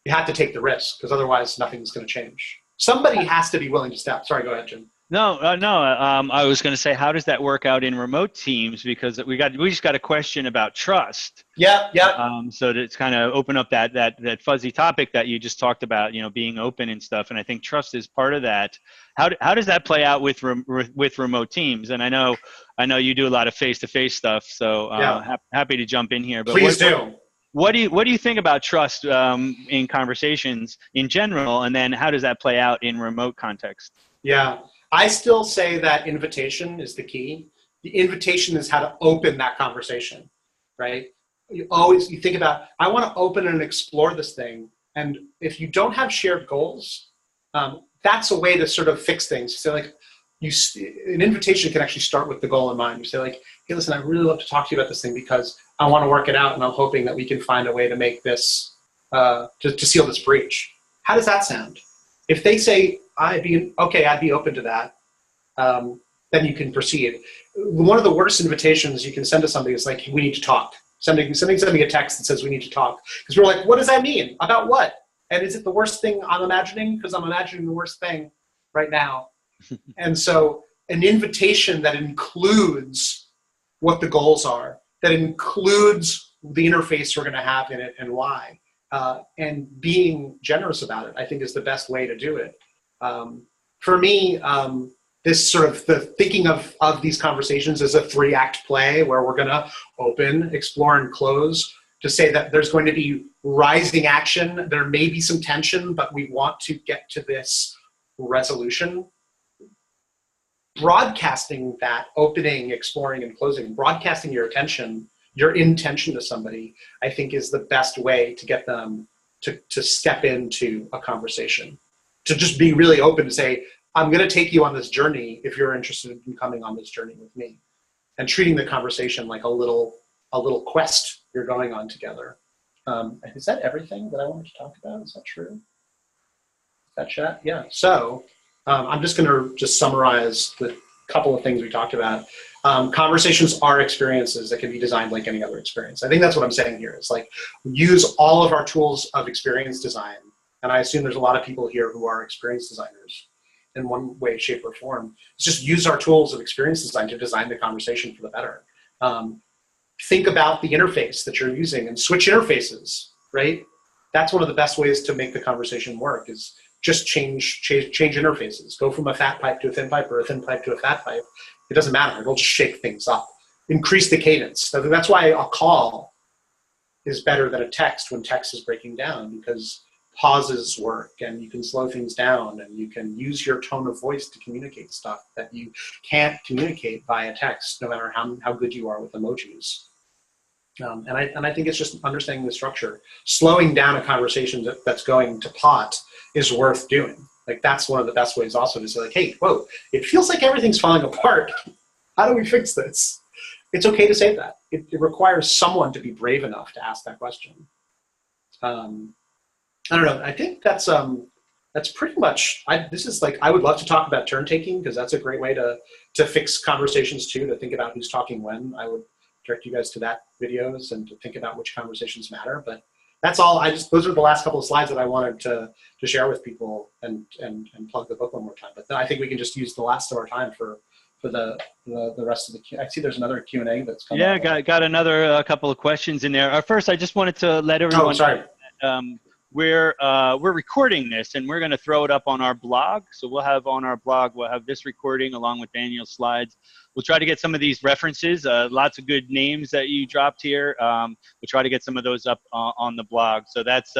take the risk, because otherwise nothing's going to change. Somebody has to be willing to step. Sorry, go ahead, Jim. No. I was going to say, how does that work out in remote teams? Because we just got a question about trust. Yeah. So to kind of open up that fuzzy topic that you just talked about, being open and stuff. And I think trust is part of that. How does that play out with remote teams? And I know you do a lot of face-to-face stuff, so happy to jump in here. But please do. What do you think about trust in conversations in general, and then how does that play out in remote context? Yeah, I still say that invitation is the key. The invitation is how to open that conversation, right? You think about, I want to open and explore this thing. And if you don't have shared goals, that's a way to sort of fix things. So, like, an invitation can actually start with the goal in mind. You say, like, hey, listen, I'd really love to talk to you about this thing because I want to work it out, and I'm hoping that we can find a way to make this, to seal this breach. How does that sound? If they say, I'd be open to that, then you can proceed. One of the worst invitations you can send to somebody is, like, we need to talk. Sending a text that says we need to talk. Because we're like, what does that mean? About what? And is it the worst thing I'm imagining? Because I'm imagining the worst thing right now. And so an invitation that includes what the goals are, that includes the interface we're going to have in it and why, and being generous about it, I think is the best way to do it. For me, this sort of the thinking of these conversations as a 3-act play where we're going to open, explore, and close, to say that there's going to be rising action. There may be some tension, but we want to get to this resolution. Broadcasting that opening, exploring, and closing, broadcasting your attention, your intention to somebody, I think is the best way to get them to step into a conversation, to just be really open to say, I'm going to take you on this journey if you're interested in coming on this journey with me, and treating the conversation like a little quest you're going on together. Is that everything that I wanted to talk about? Is that true? Is that chat? Yeah. So I'm just going to just summarize the couple of things we talked about. Conversations are experiences that can be designed like any other experience. I think that's what I'm saying here. It's like, use all of our tools of experience design. And I assume there's a lot of people here who are experience designers in one way, shape, or form. It's just use our tools of experience design to design the conversation for the better. Think about the interface that you're using and switch interfaces, right? That's one of the best ways to make the conversation work, is just change interfaces. Go from a fat pipe to a thin pipe, or a thin pipe to a fat pipe. It doesn't matter. It'll just shake things up. Increase the cadence. That's why a call is better than a text when text is breaking down, because pauses work, and you can slow things down, and you can use your tone of voice to communicate stuff that you can't communicate via text, no matter how good you are with emojis. And I think it's just understanding the structure. Slowing down a conversation that's going to pot is worth doing. Like, that's one of the best ways also to say, like, hey, whoa, it feels like everything's falling apart. How do we fix this? It's okay to say that. It requires someone to be brave enough to ask that question. I don't know. I think that's pretty much. This is like, I would love to talk about turn taking, because that's a great way to fix conversations too. To think about who's talking when. I would direct you guys to that videos and to think about which conversations matter. But that's all. Those are the last couple of slides that I wanted to share with people and plug the book one more time. But then I think we can just use the last of our time for the rest of the Q. I see there's another Q&A that's coming. Yeah, got another couple of questions in there. First, I just wanted to let everyone. Oh, sorry. We're recording this, and we're going to throw it up on our blog. So we'll have on our blog, we'll have this recording along with Daniel's slides. We'll try to get some of these references, lots of good names that you dropped here. We'll try to get some of those up on the blog. So that's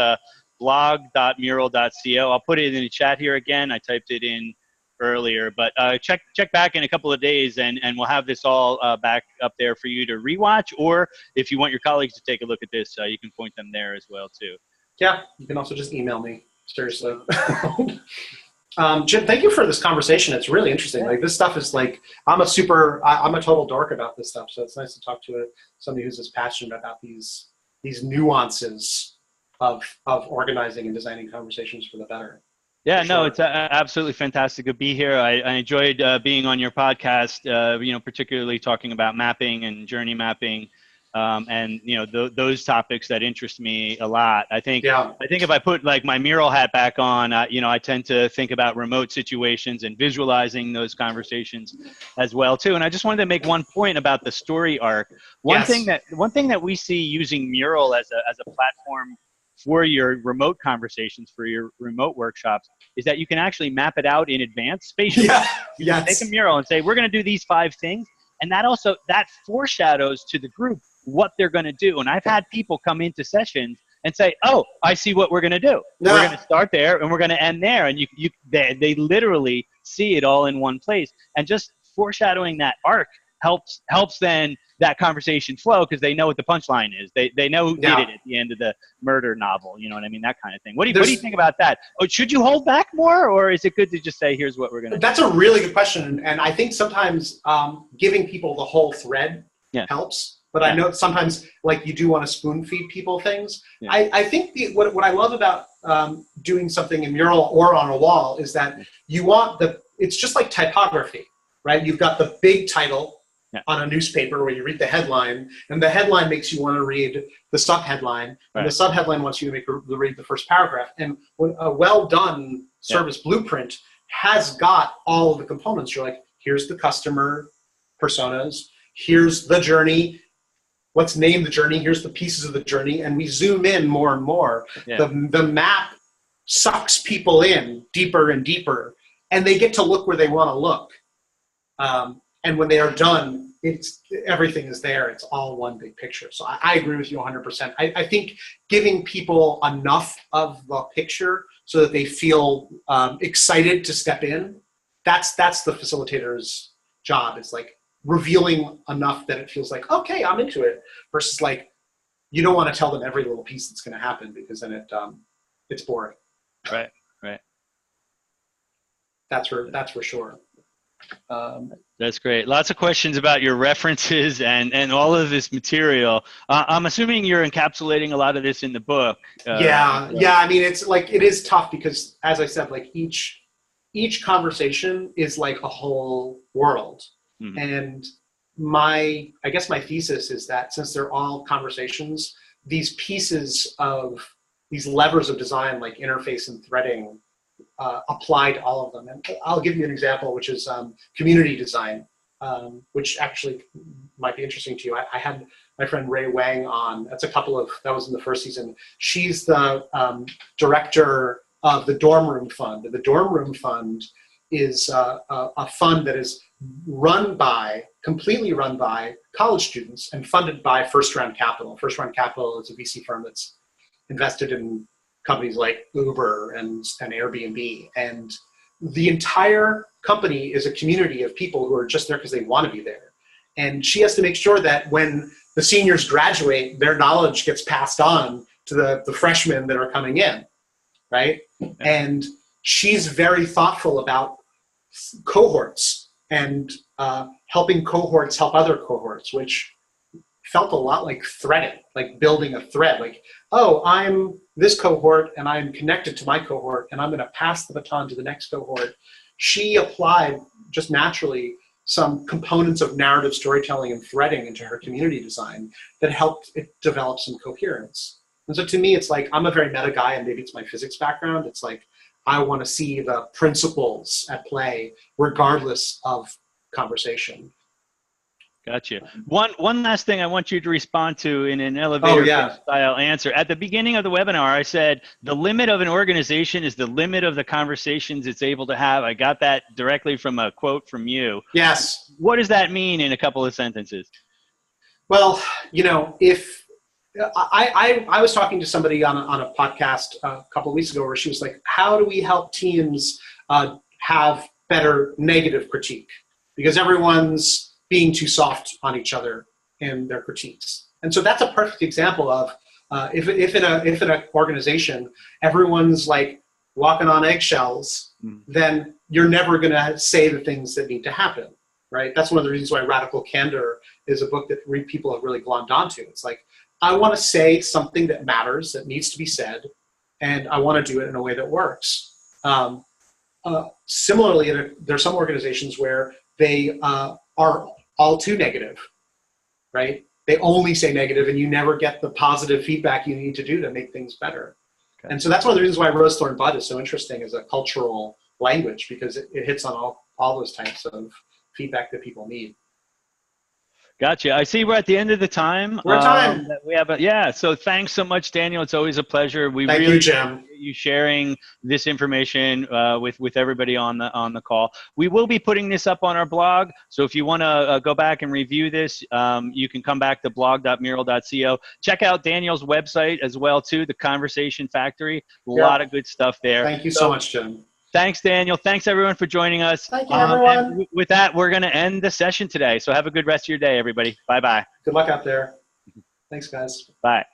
blog.mural.co. I'll put it in the chat here again. I typed it in earlier, but check back in a couple of days, and we'll have this all back up there for you to rewatch, or if you want your colleagues to take a look at this, you can point them there as well too. Yeah, you can also just email me, seriously. Jim, thank you for this conversation. It's really interesting. Like, this stuff is like, I'm a total dork about this stuff, so it's nice to talk to somebody who's as passionate about these nuances of organizing and designing conversations for the better. Yeah, no, it's absolutely fantastic to be here. I enjoyed being on your podcast, particularly talking about mapping and journey mapping. And those topics that interest me a lot. I think if I put like my Mural hat back on, I tend to think about remote situations and visualizing those conversations as well too. And I just wanted to make one point about the story arc. One thing that we see using Mural as a platform for your remote conversations, for your remote workshops, is that you can actually map it out in advance spatially. You can take a Mural and say, we're going to do these 5 things. And that foreshadows to the group what they're going to do. And I've had people come into sessions and say, oh, I see what we're going to do. Yeah. We're going to start there and we're going to end there. And they literally see it all in one place. And just foreshadowing that arc helps then that conversation flow, because they know what the punchline is. They know who did it at the end of the murder novel. You know what I mean? That kind of thing. What do you think about that? Oh, should you hold back more, or is it good to just say, here's what we're going to do? That's a really good question. And I think sometimes giving people the whole thread helps. But I know sometimes, like, you do want to spoon feed people things. Yeah. I think what I love about doing something in Mural or on a wall is that you want it's just like typography, right? You've got the big title on a newspaper where you read the headline, and the headline makes you want to read the subheadline, and the subheadline wants you to read the first paragraph. And when a well-done service blueprint has got all of the components, you're like, here's the customer personas, here's the journey, let's name the journey, here's the pieces of the journey, and we zoom in more and more. Yeah. The map sucks people in deeper and deeper, and they get to look where they want to look. And when they are done, everything is there. It's all one big picture. So I agree with you 100%. I think giving people enough of the picture so that they feel excited to step in, that's the facilitator's job. It's like revealing enough that it feels like, okay, I'm into it, versus like, you don't want to tell them every little piece that's going to happen, because then it's boring. Right. Right. That's for sure. That's great. Lots of questions about your references and all of this material. I'm assuming you're encapsulating a lot of this in the book. Yeah. I mean, it's like, it is tough because, as I said, like each conversation is like a whole world. Mm-hmm. And I guess my thesis is that since they're all conversations, these pieces of these levers of design, like interface and threading, apply to all of them. And I'll give you an example, which is community design, which actually might be interesting to you. I had my friend Ray Wang on. That was in the first season. She's the director of the Dorm Room Fund. And the Dorm Room Fund is a fund that is completely run by college students and funded by First Round Capital. First Round Capital is a VC firm that's invested in companies like Uber and Airbnb. And the entire company is a community of people who are just there because they want to be there. And she has to make sure that when the seniors graduate, their knowledge gets passed on to the freshmen that are coming in, right? And she's very thoughtful about cohorts and helping cohorts help other cohorts, which felt a lot like threading, like building a thread. Like, oh, I'm this cohort and I'm connected to my cohort and I'm going to pass the baton to the next cohort. She applied just naturally some components of narrative storytelling and threading into her community design that helped it develop some coherence. And so to me, it's like, I'm a very meta guy, and maybe it's my physics background. It's like, I want to see the principles at play regardless of conversation. Gotcha. One last thing I want you to respond to in an elevator style answer. At the beginning of the webinar, I said the limit of an organization is the limit of the conversations it's able to have. I got that directly from a quote from you. Yes. What does that mean in a couple of sentences? Well, if I was talking to somebody on a podcast a couple of weeks ago where she was like, how do we help teams have better negative critique? Because everyone's being too soft on each other in their critiques. And so that's a perfect example of if in an organization everyone's like walking on eggshells, then you're never going to say the things that need to happen, right? That's one of the reasons why Radical Candor is a book that people have really glommed onto. It's like, I want to say something that matters, that needs to be said, and I want to do it in a way that works. Similarly, there's some organizations where they are all too negative, right? They only say negative, and you never get the positive feedback you need to do to make things better. Okay. And so that's one of the reasons why Rose Thorn Bud is so interesting as a cultural language, because it hits on all those types of feedback that people need. Gotcha. I see we're at the end of the time. We're at time. We have so thanks so much, Daniel. It's always a pleasure. Thank you, Jim. Appreciate you sharing this information with everybody on the call. We will be putting this up on our blog. So if you want to go back and review this, you can come back to blog.mural.co. Check out Daniel's website as well, too, The Conversation Factory. A lot of good stuff there. Thank you so much, Jim. Thanks, Daniel. Thanks, everyone, for joining us. Thank you, everyone. And with that, we're going to end the session today. So have a good rest of your day, everybody. Bye-bye. Good luck out there. Thanks, guys. Bye.